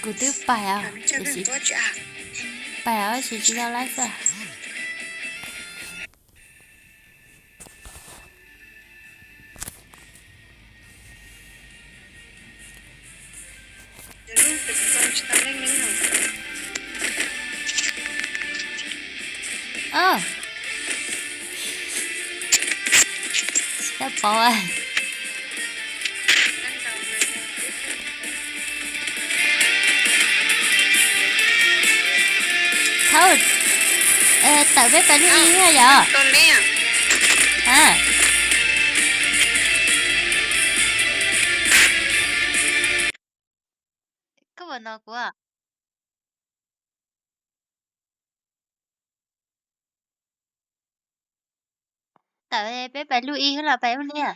cụ tiếp bài à Làm cho để đừng chị có trả. bài à chị chỉ ra lái xe જરૂર પહોંચતાને નહીં step boy thôi tự biết bài lưu ý hay giờ Còn đây à? à có vấn đề của à tự biết bài lưu ý hay là bài nè